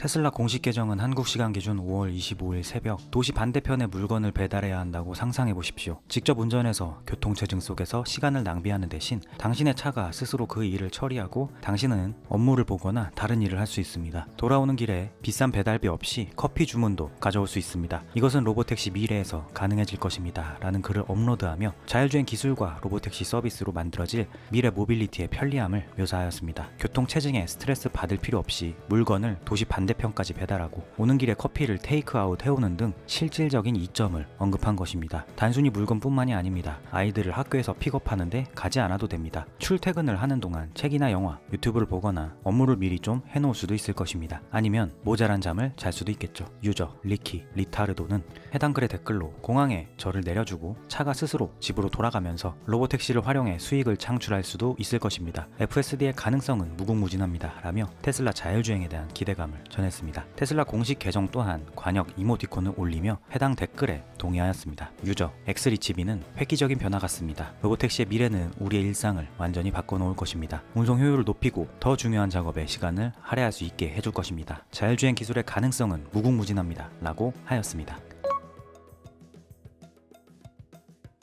테슬라 공식 계정은 한국 시간 기준 5월 25일 새벽 도시 반대편에 물건을 배달해야 한다고 상상해 보십시오. 직접 운전해서 교통체증 속에서 시간을 낭비하는 대신 당신의 차가 스스로 그 일을 처리하고 당신은 업무를 보거나 다른 일을 할 수 있습니다. 돌아오는 길에 비싼 배달비 없이 커피 주문도 가져올 수 있습니다. 이것은 로보택시 미래에서 가능해질 것입니다. 라는 글을 업로드하며 자율주행 기술과 로보택시 서비스로 만들어질 미래 모빌리티의 편리함을 묘사하였습니다. 교통체증에 스트레스 받을 필요 없이 물건을 도시 반대편까지 배달하고 오는 길에 커피를 테이크아웃 해오는 등 실질적인 이점을 언급한 것입니다. 단순히 물건뿐만이 아닙니다. 아이들을 학교에서 픽업하는데 가지 않아도 됩니다. 출퇴근을 하는 동안 책이나 영화, 유튜브를 보거나 업무를 미리 좀 해놓을 수도 있을 것입니다. 아니면 모자란 잠을 잘 수도 있겠죠. 유저 리키 리타르도는 해당 글의 댓글로 공항에 저를 내려주고 차가 스스로 집으로 돌아가면서 로보택시를 활용해 수익을 창출할 수도 있을 것입니다. FSD의 가능성은 무궁무진합니다. 라며 테슬라 자율주행에 대한 기대감을 전했습니다. 테슬라 공식 계정 또한 관역 이모티콘을 올리며 해당 댓글에 동의하였습니다. 유저 엑스리치비는 획기적인 변화 같습니다. 로보택시의 미래는 우리의 일상을 완전히 바꿔놓을 것입니다. 운송 효율을 높이고 더 중요한 작업에 시간을 할애할 수 있게 해줄 것입니다. 자율주행 기술의 가능성은 무궁무진합니다. 라고 하였습니다.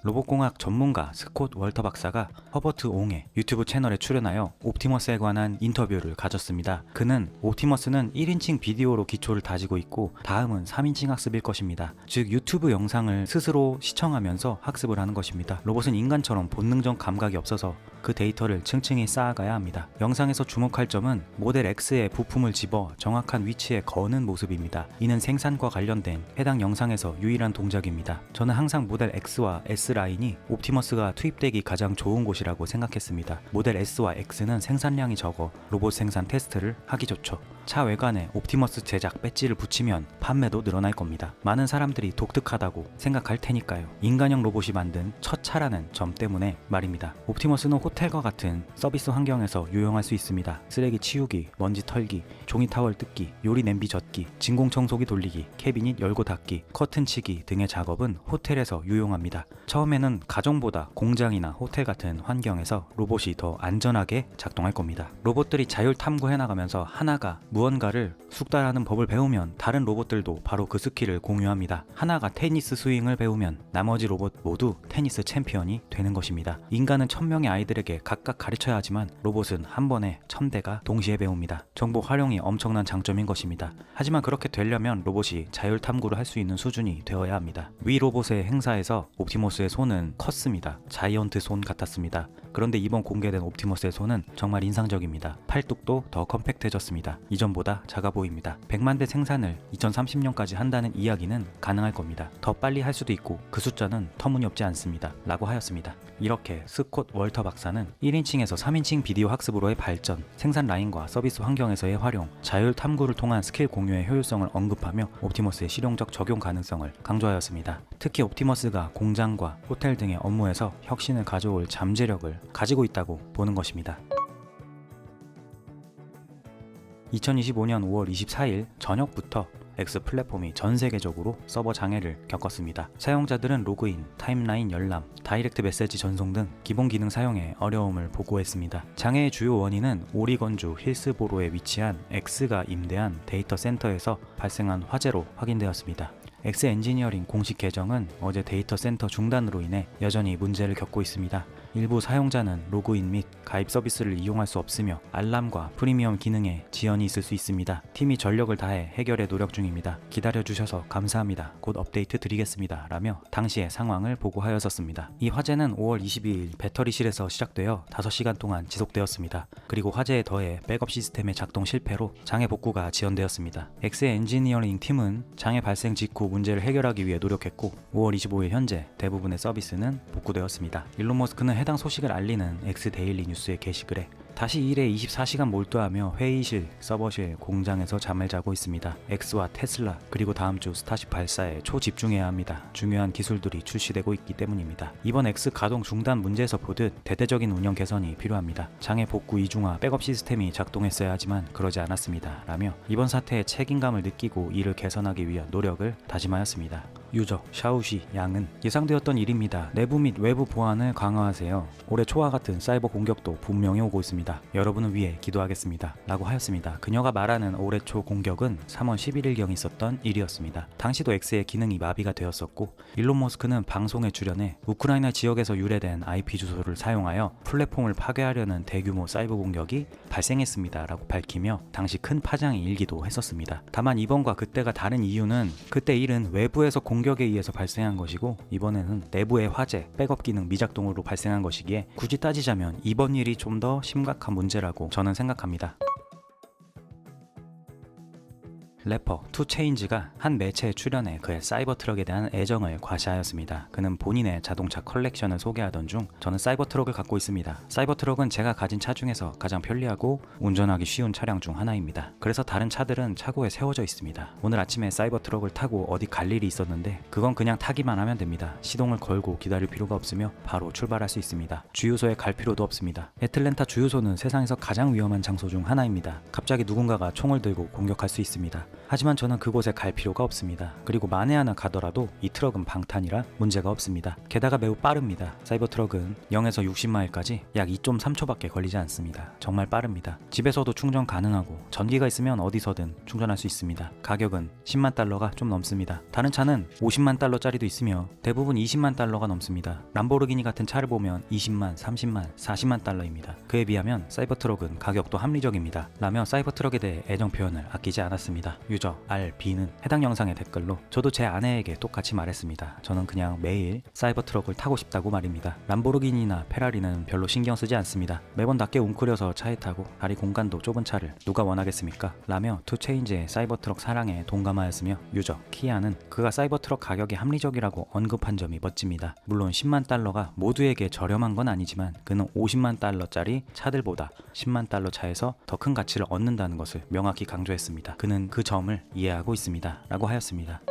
로봇공학 전문가 스콧 월터 박사가 허버트 옹의 유튜브 채널에 출연하여 옵티머스에 관한 인터뷰를 가졌습니다. 그는 옵티머스는 1인칭 비디오로 기초를 다지고 있고 다음은 3인칭 학습일 것입니다. 즉 유튜브 영상을 스스로 시청하면서 학습을 하는 것입니다. 로봇은 인간처럼 본능적 감각이 없어서 그 데이터를 층층이 쌓아가야 합니다. 영상에서 주목할 점은 모델 X의 부품을 집어 정확한 위치에 거는 모습입니다. 이는 생산과 관련된 해당 영상에서 유일한 동작입니다. 저는 항상 모델 X와 S 라인이 옵티머스가 투입되기 가장 좋은 곳이라고 생각했습니다. 모델 S와 X는 생산량이 적어 로봇 생산 테스트를 하기 좋죠. 차 외관에 옵티머스 제작 배지를 붙이면 판매도 늘어날 겁니다. 많은 사람들이 독특하다고 생각할 테니까요. 인간형 로봇이 만든 첫 차라는 점 때문에 말입니다. 옵티머스는 호텔과 같은 서비스 환경에서 유용할 수 있습니다. 쓰레기 치우기, 먼지 털기, 종이 타월 뜯기, 요리 냄비 젓기, 진공 청소기 돌리기, 캐비닛 열고 닫기, 커튼 치기 등의 작업은 호텔에서 유용합니다. 처음에는 가정보다 공장이나 호텔 같은 환경에서 로봇이 더 안전하게 작동할 겁니다. 로봇들이 자율 탐구해 나가면서 하나가 무언가를 숙달하는 법을 배우면 다른 로봇들도 바로 그 스킬을 공유합니다. 하나가 테니스 스윙을 배우면 나머지 로봇 모두 테니스 챔피언이 되는 것입니다. 인간은 1000명의 아이들에게 각각 가르쳐야 하지만 로봇은 한 번에 1000대가 동시에 배웁니다. 정보 활용이 엄청난 장점인 것입니다. 하지만 그렇게 되려면 로봇이 자율 탐구를 할 수 있는 수준이 되어야 합니다. 위 로봇의 행사에서 옵티머스의 손은 컸습니다. 자이언트 손 같았습니다. 그런데 이번 공개된 옵티머스의 손은 정말 인상적입니다. 팔뚝도 더 컴팩트해졌습니다. 이전보다 작아 보입니다. 100만 대 생산을 2030년까지 한다는 이야기는 가능할 겁니다. 더 빨리 할 수도 있고 그 숫자는 터무니없지 않습니다. 라고 하였습니다. 이렇게 스콧 월터 박사는 1인칭에서 3인칭 비디오 학습으로의 발전, 생산 라인과 서비스 환경에서의 활용, 자율 탐구를 통한 스킬 공유의 효율성을 언급하며 옵티머스의 실용적 적용 가능성을 강조하였습니다. 특히 옵티머스가 공장과 호텔 등의 업무에서 혁신을 가져올 잠재력을 가지고 있다고 보는 것입니다. 2025년 5월 24일 저녁부터 X 플랫폼이 전 세계적으로 서버 장애를 겪었습니다. 사용자들은 로그인, 타임라인 열람, 다이렉트 메시지 전송 등 기본 기능 사용에 어려움을 보고했습니다. 장애의 주요 원인은 오리건주 힐스보로에 위치한 X가 임대한 데이터 센터에서 발생한 화재로 확인되었습니다. X 엔지니어링 공식 계정은 어제 데이터 센터 중단으로 인해 여전히 문제를 겪고 있습니다. 일부 사용자는 로그인 및 가입 서비스를 이용할 수 없으며 알람과 프리미엄 기능에 지연이 있을 수 있습니다. 팀이 전력을 다해 해결에 노력 중입니다. 기다려주셔서 감사합니다. 곧 업데이트 드리겠습니다. 라며 당시의 상황을 보고하였었습니다. 이 화재는 5월 22일 배터리실에서 시작되어 5시간 동안 지속되었습니다. 그리고 화재에 더해 백업 시스템의 작동 실패로 장애 복구가 지연되었습니다. X 엔지니어링 팀은 장애 발생 직후 문제를 해결하기 위해 노력했고 5월 25일 현재 대부분의 서비스는 복구되었습니다. 일론 머스크는 해당 소식을 알리는 엑스데일리 뉴스의 게시글에 다시 일에 24시간 몰두하며 회의실, 서버실, 공장에서 잠을 자고 있습니다. X와 테슬라 그리고 다음 주 스타쉽 발사에 초집중해야 합니다. 중요한 기술들이 출시되고 있기 때문입니다. 이번 X 가동 중단 문제에서 보듯 대대적인 운영 개선이 필요합니다. 장애 복구 이중화, 백업 시스템이 작동했어야 하지만 그러지 않았습니다. 라며 이번 사태에 책임감을 느끼고 이를 개선하기 위한 노력을 다짐하였습니다. 유저 샤오시 양은 예상되었던 일입니다. 내부 및 외부 보안을 강화하세요. 올해 초와 같은 사이버 공격도 분명히 오고 있습니다. 여러분을 위해 기도하겠습니다. 라고 하였습니다. 그녀가 말하는 올해 초 공격은 3월 11일경 있었던 일이었습니다. 당시도 X의 기능이 마비가 되었었고 일론 머스크는 방송에 출연해 우크라이나 지역에서 유래된 IP 주소를 사용하여 플랫폼을 파괴하려는 대규모 사이버 공격이 발생했습니다. 라고 밝히며 당시 큰 파장이 일기도 했었습니다. 다만 이번과 그때가 다른 이유는 그때 일은 외부에서 공격에 의해서 발생한 것이고 이번에는 내부의 화재, 백업 기능 미작동으로 발생한 것이기에 굳이 따지자면 이번 일이 좀 더 심각한 문제라고 저는 생각합니다. 래퍼 2체인즈가 한 매체에 출연해 그의 사이버 트럭에 대한 애정을 과시하였습니다. 그는 본인의 자동차 컬렉션을 소개하던 중 저는 사이버 트럭을 갖고 있습니다. 사이버 트럭은 제가 가진 차 중에서 가장 편리하고 운전하기 쉬운 차량 중 하나입니다. 그래서 다른 차들은 차고에 세워져 있습니다. 오늘 아침에 사이버 트럭을 타고 어디 갈 일이 있었는데 그건 그냥 타기만 하면 됩니다. 시동을 걸고 기다릴 필요가 없으며 바로 출발할 수 있습니다. 주유소에 갈 필요도 없습니다. 애틀랜타 주유소는 세상에서 가장 위험한 장소 중 하나입니다. 갑자기 누군가가 총을 들고 공격할 수 있습니다. 하지만 저는 그곳에 갈 필요가 없습니다. 그리고 만에 하나 가더라도 이 트럭은 방탄이라 문제가 없습니다. 게다가 매우 빠릅니다. 사이버 트럭은 0에서 60마일까지 약 2.3초밖에 걸리지 않습니다. 정말 빠릅니다. 집에서도 충전 가능하고 전기가 있으면 어디서든 충전할 수 있습니다. 가격은 10만 달러가 좀 넘습니다. 다른 차는 50만 달러짜리도 있으며 대부분 20만 달러가 넘습니다. 람보르기니 같은 차를 보면 20만, 30만, 40만 달러입니다. 그에 비하면 사이버 트럭은 가격도 합리적입니다. 라며 사이버 트럭에 대해 애정 표현을 아끼지 않았습니다. 유저 RB는 해당 영상의 댓글로 저도 제 아내에게 똑같이 말했습니다. 저는 그냥 매일 사이버 트럭을 타고 싶다고 말입니다. 람보르기니나 페라리는 별로 신경 쓰지 않습니다. 매번 낮게 웅크려서 차에 타고 다리 공간도 좁은 차를 누가 원하겠습니까? 라며 2체인즈의 사이버 트럭 사랑에 동감하였으며 유저 키아는 그가 사이버 트럭 가격이 합리적이라고 언급한 점이 멋집니다. 물론 10만 달러가 모두에게 저렴한 건 아니지만 그는 50만 달러짜리 차들보다 10만 달러 차에서 더 큰 가치를 얻는다는 것을 명확히 강조했습니다. 그는 그 점을 이해하고 있습니다. 라고 하였습니다.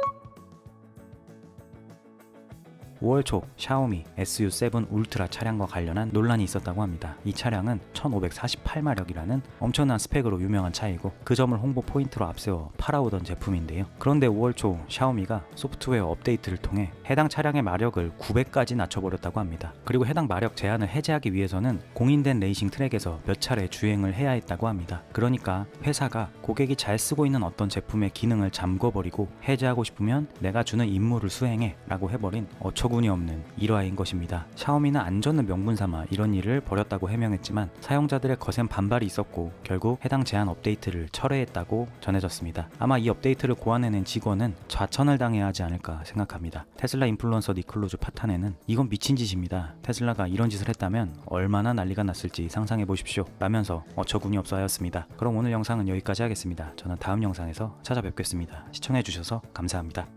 5월 초 샤오미 SU7 울트라 차량과 관련한 논란이 있었다고 합니다. 이 차량은 1548마력이라는 엄청난 스펙으로 유명한 차이고 그 점을 홍보 포인트로 앞세워 팔아오던 제품인데요. 그런데 5월 초 샤오미가 소프트웨어 업데이트를 통해 해당 차량의 마력을 900까지 낮춰버렸다고 합니다. 그리고 해당 마력 제한을 해제하기 위해서는 공인된 레이싱 트랙에서 몇 차례 주행을 해야 했다고 합니다. 그러니까 회사가 고객이 잘 쓰고 있는 어떤 제품의 기능을 잠궈버리고 해제하고 싶으면 내가 주는 임무를 수행해 라고 해버린 어처구니 없는 일화인 것입니다. 샤오미는 안전을 명분 삼아 이런 일을 벌였다고 해명했지만 사용자들의 거센 반발이 있었고 결국 해당 제한 업데이트를 철회했다고 전해졌습니다. 아마 이 업데이트를 고안해낸 직원은 좌천을 당해야 하지 않을까 생각합니다. 테슬라 인플루언서 니클로즈 파탄에는 이건 미친 짓입니다. 테슬라가 이런 짓을 했다면 얼마나 난리가 났을지 상상해 보십시오 라면서 어처구니 없어 하였습니다. 그럼 오늘 영상은 여기까지 하겠습니다. 저는 다음 영상에서 찾아뵙겠습니다. 시청해 주셔서 감사합니다.